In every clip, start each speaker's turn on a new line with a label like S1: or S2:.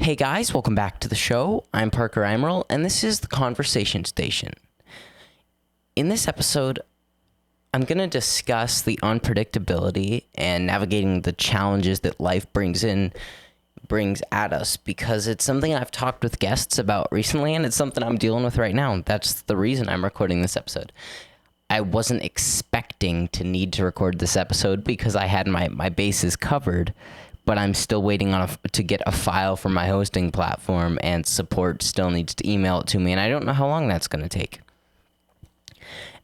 S1: Hey guys, welcome back to the show. I'm Parker Eimerl, and this is the Conversation Station. In this episode, I'm going to discuss the unpredictability and navigating the challenges that life brings at us, because it's something I've talked with guests about recently, and it's something I'm dealing with right now. That's the reason I'm recording this episode. I wasn't expecting to need to record this episode because I had my bases covered, but I'm still waiting to get a file from my hosting platform, and support still needs to email it to me, and I don't know how long that's going to take.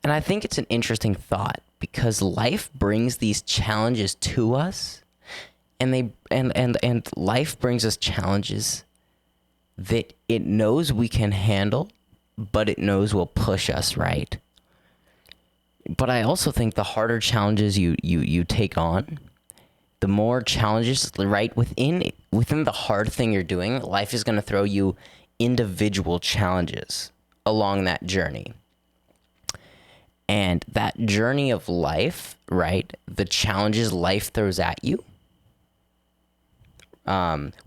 S1: And I think it's an interesting thought, because life brings these challenges to us, and life brings us challenges that it knows we can handle, but it knows will push us, right? But I also think the harder challenges you take on, the more challenges, right, within the hard thing you're doing, life is going to throw you individual challenges along that journey. And that journey of life, right, the challenges life throws at you,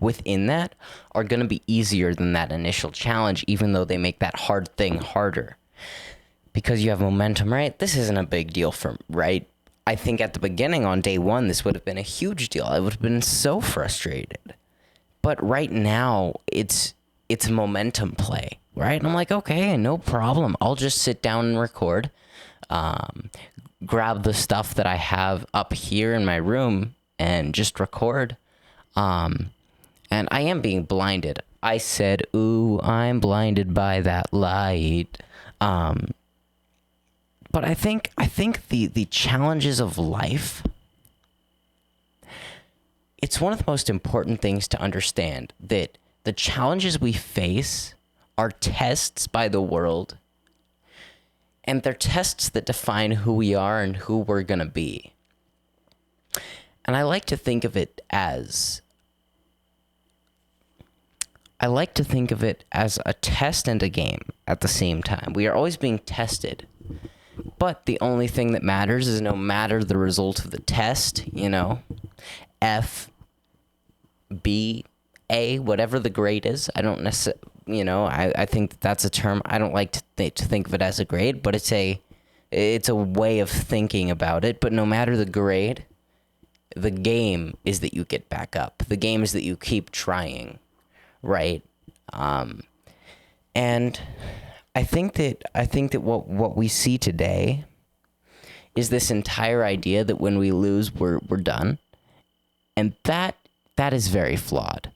S1: within that are going to be easier than that initial challenge, even though they make that hard thing harder. Because you have momentum, right? This isn't a big deal right? I think at the beginning, on day one, this would have been a huge deal. I would have been so frustrated. But right now, it's a momentum play, right? And I'm like, okay, no problem. I'll just sit down and record, grab the stuff that I have up here in my room and just record. And I am being blinded. I said, ooh, I'm blinded by that light. But I think the challenges of life, it's one of the most important things to understand, that the challenges we face are tests by the world, and they're tests that define who we are and who we're going to be. And I like to think of it as a test and a game at the same time. We are always being tested. But the only thing that matters is, no matter the result of the test, F, B, A, whatever the grade is, I don't necessarily, I think that's a term. I don't like to think of it as a grade, but it's a way of thinking about it. But no matter the grade, the game is that you get back up. The game is that you keep trying, right? And I think that what we see today is this entire idea that when we lose, we're done. And that is very flawed.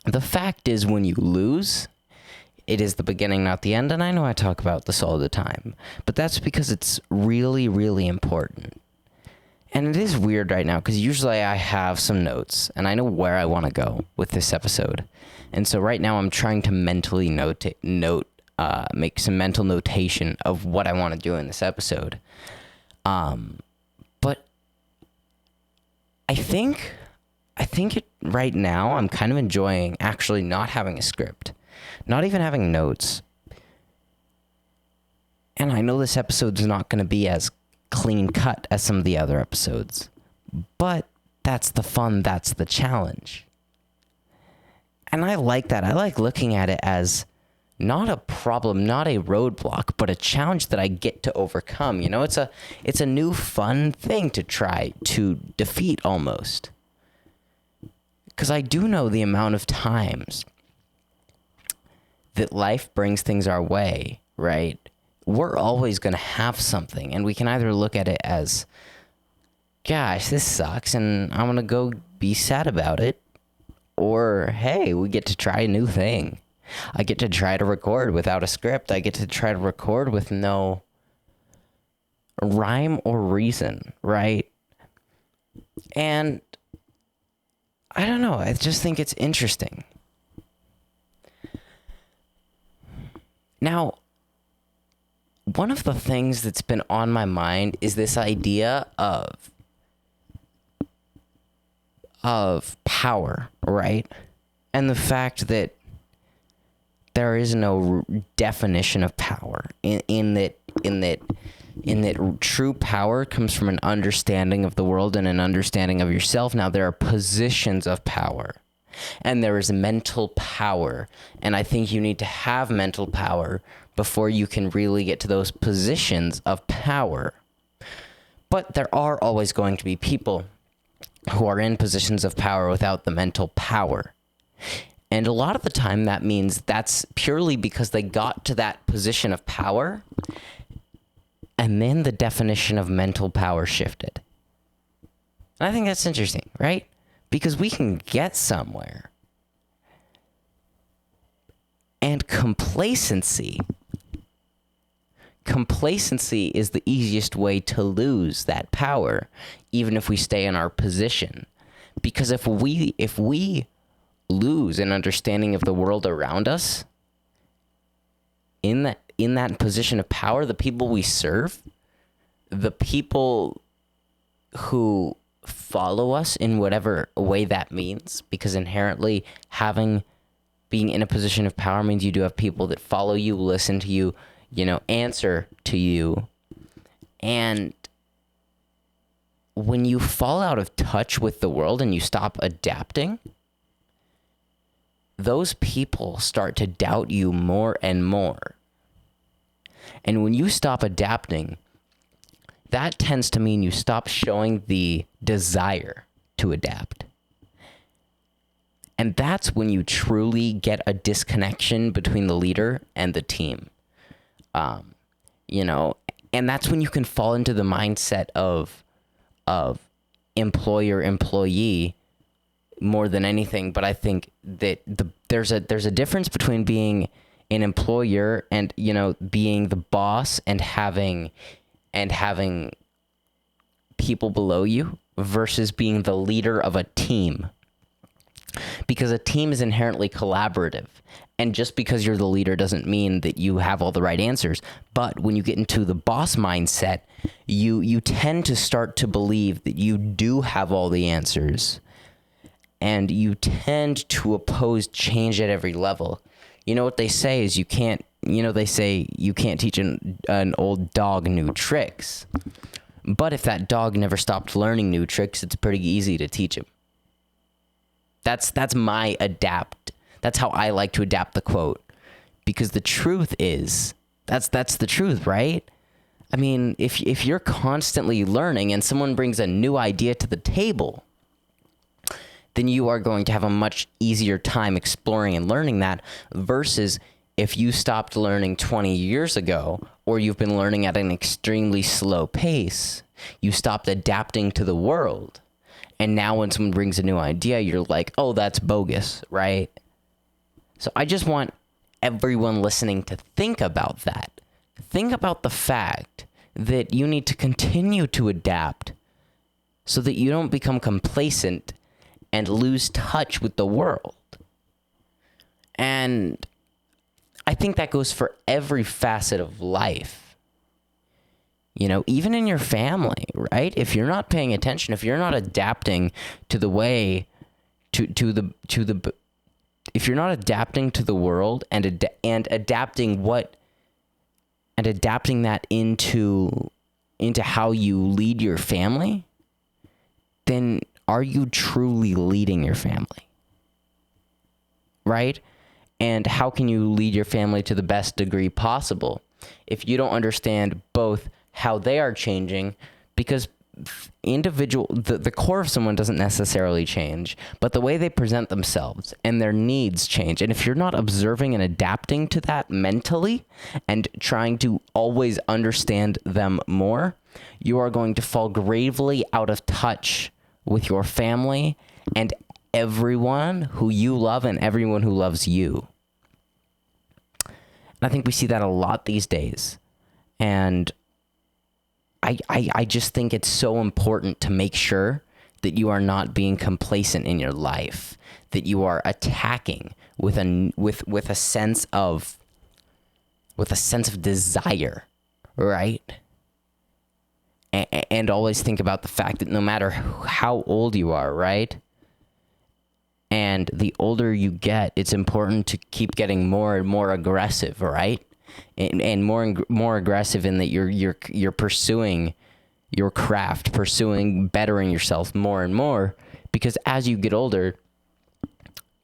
S1: The fact is, when you lose, it is the beginning, not the end. And I know I talk about this all the time, but that's because it's really, really important. And it is weird right now, because usually I have some notes and I know where I want to go with this episode. And so right now I'm trying to mentally make some mental notation of what I want to do in this episode. But I think right now I'm kind of enjoying actually not having a script, not even having notes. And I know this episode's not going to be as clean cut as some of the other episodes, but that's the fun, that's the challenge. And I like that. I like looking at it as not a problem, not a roadblock, but a challenge that I get to overcome. It's a new fun thing to try to defeat almost. Because I do know the amount of times that life brings things our way, right? We're always going to have something, and we can either look at it as, gosh, this sucks, and I'm going to go be sad about it, or, hey, we get to try a new thing. I get to try to record without a script. I get to try to record with no rhyme or reason, right? And I don't know. I just think it's interesting. Now, one of the things that's been on my mind is this idea of power, right? And the fact that there is no definition of power in that true power comes from an understanding of the world and an understanding of yourself. Now, there are positions of power, And there is mental power. And I think you need to have mental power before you can really get to those positions of power. But there are always going to be people who are in positions of power without the mental power. And a lot of the time that means that's purely because they got to that position of power and then the definition of mental power shifted. And I think that's interesting, right? Because we can get somewhere. And complacency is the easiest way to lose that power, even if we stay in our position. Because if we lose an understanding of the world around us, in that position of power, the people we serve, the people who follow us in whatever way that means, because inherently being in a position of power means you do have people that follow you, listen to you, answer to you. And when you fall out of touch with the world and you stop adapting, those people start to doubt you more and more. And when you stop adapting, that tends to mean you stop showing the desire to adapt. And that's when you truly get a disconnection between the leader and the team. And that's when you can fall into the mindset of employer-employee more than anything. But I think that there's a difference between being an employer and, being the boss and having people below you versus being the leader of a team. Because a team is inherently collaborative. And just because you're the leader doesn't mean that you have all the right answers. But when you get into the boss mindset, you tend to start to believe that you do have all the answers. And you tend to oppose change at every level. What they say is you can't teach an old dog new tricks. But if that dog never stopped learning new tricks, it's pretty easy to teach him. That's my adapt. That's how I like to adapt the quote. Because the truth is, that's the truth, right? I mean, if you're constantly learning and someone brings a new idea to the table, then you are going to have a much easier time exploring and learning that versus if you stopped learning 20 years ago or you've been learning at an extremely slow pace, you stopped adapting to the world. And now when someone brings a new idea, you're like, oh, that's bogus, right? So I just want everyone listening to think about that. Think about the fact that you need to continue to adapt so that you don't become complacent and lose touch with the world. And I think that goes for every facet of life. Even in your family, right? If you're not paying attention, if you're not adapting to the way, if you're not adapting to the world and adapting that into how you lead your family, then are you truly leading your family? Right? And how can you lead your family to the best degree possible if you don't understand both how they are changing? Because the core of someone doesn't necessarily change, but the way they present themselves and their needs change. And if you're not observing and adapting to that mentally and trying to always understand them more, you are going to fall gravely out of touch with your family and everyone who you love and everyone who loves you. And I think we see that a lot these days. And I just think it's so important to make sure that you are not being complacent in your life, that you are attacking with a sense of desire, right? And always think about the fact that no matter how old you are, right? And the older you get, it's important to keep getting more and more aggressive, right? And more aggressive in that you're pursuing your craft, pursuing bettering yourself more and more, because as you get older,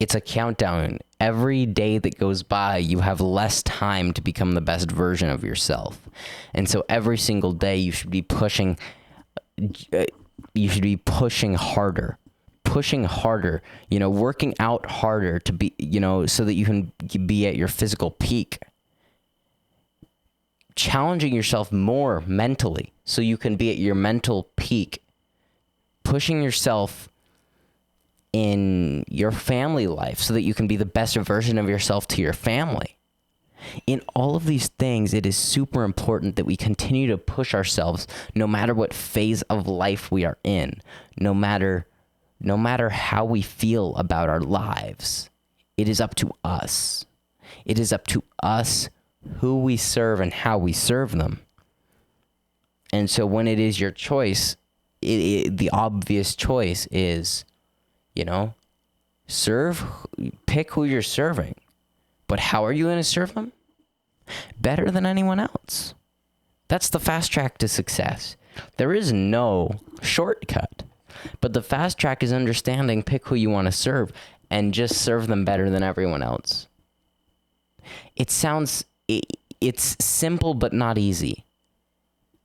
S1: It's a countdown. Every day that goes by, you have less time to become the best version of yourself. And so every single day you should be pushing harder, working out harder to be, so that you can be at your physical peak. Challenging yourself more mentally so you can be at your mental peak. Pushing yourself in your family life so that you can be the best version of yourself to your family. In all of these things, it is super important that we continue to push ourselves no matter what phase of life we are in, no matter how we feel about our lives. It is up to us. It is up to us who we serve and how we serve them. And so when it is your choice, the obvious choice is, pick who you're serving. But how are you going to serve them? Better than anyone else. That's the fast track to success. There is no shortcut. But the fast track is understanding, pick who you want to serve, and just serve them better than everyone else. It's simple but not easy.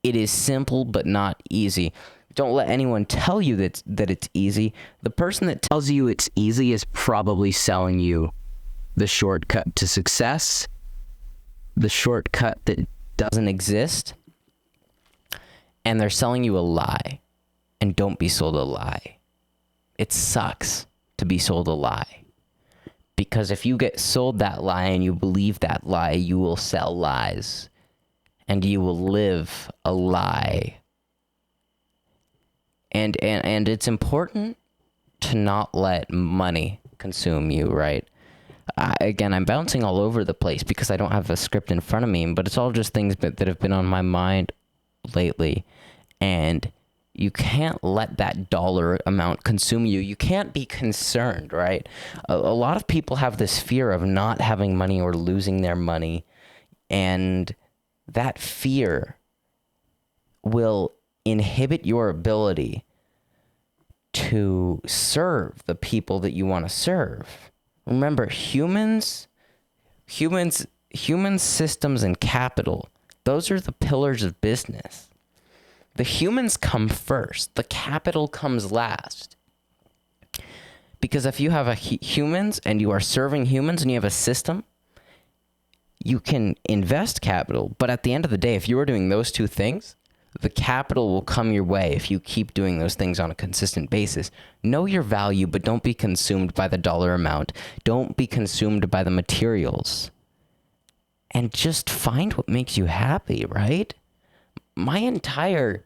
S1: It is simple but not easy. Don't let anyone tell you that it's easy. The person that tells you it's easy is probably selling you the shortcut to success, the shortcut that doesn't exist, and they're selling you a lie. And don't be sold a lie. It sucks to be sold a lie. Because if you get sold that lie and you believe that lie, you will sell lies. And you will live a lie. And it's important to not let money consume you, right? Again, I'm bouncing all over the place because I don't have a script in front of me, but it's all just things that have been on my mind lately. And you can't let that dollar amount consume you. You can't be concerned, right? A lot of people have this fear of not having money or losing their money. And that fear will inhibit your ability to serve the people that you want to serve. Remember, humans, systems, and capital, those are the pillars of business. The humans come first. The capital comes last. Because if you have humans and you are serving humans and you have a system, you can invest capital. But at the end of the day, if you are doing those two things, the capital will come your way if you keep doing those things on a consistent basis. Know your value, but don't be consumed by the dollar amount. Don't be consumed by the materials. And just find what makes you happy, right? My entire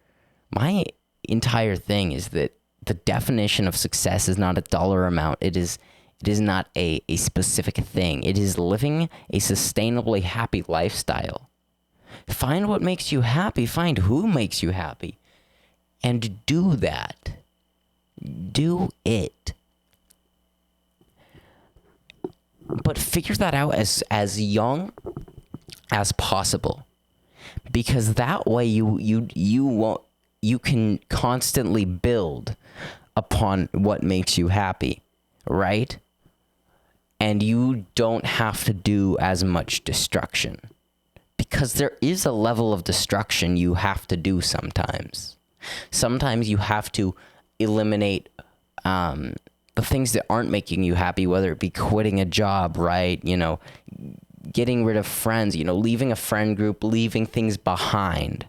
S1: thing is that the definition of success is not a dollar amount. It is not a specific thing. It is living a sustainably happy lifestyle. Find what makes you happy. Find who makes you happy. And do that. Do it. But figure that out as young as possible. Because that way you can constantly build upon what makes you happy, right? And you don't have to do as much destruction. Because there is a level of destruction you have to do sometimes. Sometimes you have to eliminate the things that aren't making you happy, whether it be quitting a job, right? Getting rid of friends, leaving a friend group, leaving things behind.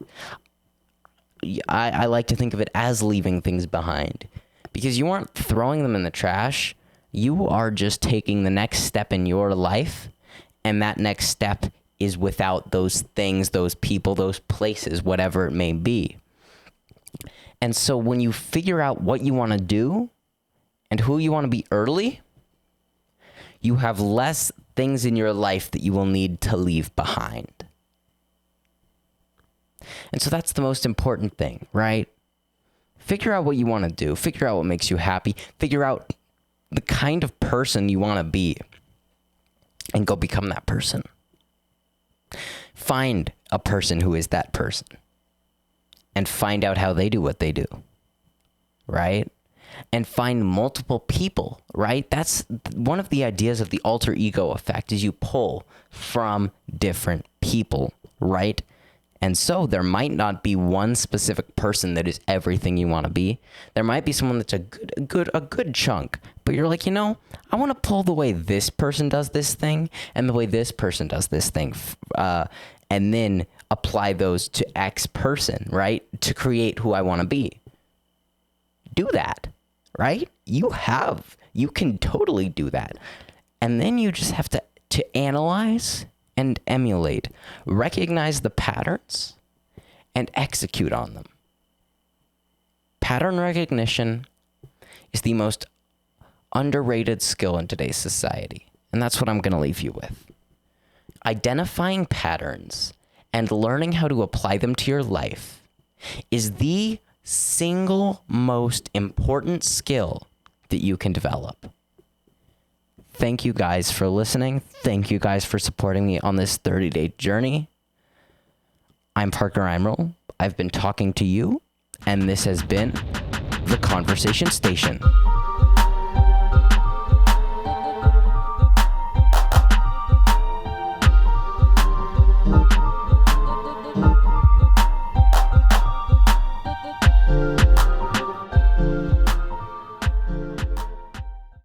S1: I like to think of it as leaving things behind. Because you aren't throwing them in the trash. You are just taking the next step in your life. And that next step is without those things, those people, those places, whatever it may be. And so when you figure out what you want to do and who you want to be early, you have less things in your life that you will need to leave behind. And so that's the most important thing, right? Figure out what you want to do. Figure out what makes you happy. Figure out the kind of person you want to be and go become that person. Find a person who is that person and find out how they do what they do, right? and find multiple people, right? That's one of the ideas of the alter ego effect, is you pull from different people, right? And so there might not be one specific person that is everything you want to be. There might be someone that's a good chunk, but you're like, I want to pull the way this person does this thing and the way this person does this thing, and then apply those to X person, right? To create who I want to be. Do that, right? You can totally do that. And then you just have to analyze and emulate, recognize the patterns, and execute on them. Pattern recognition is the most underrated skill in today's society, and that's what I'm going to leave you with. Identifying patterns and learning how to apply them to your life is the single most important skill that you can develop. Thank you guys for listening. Thank you guys for supporting me on this 30-day journey. I'm Parker Eimerl. I've been talking to you, and this has been The Conversation Station.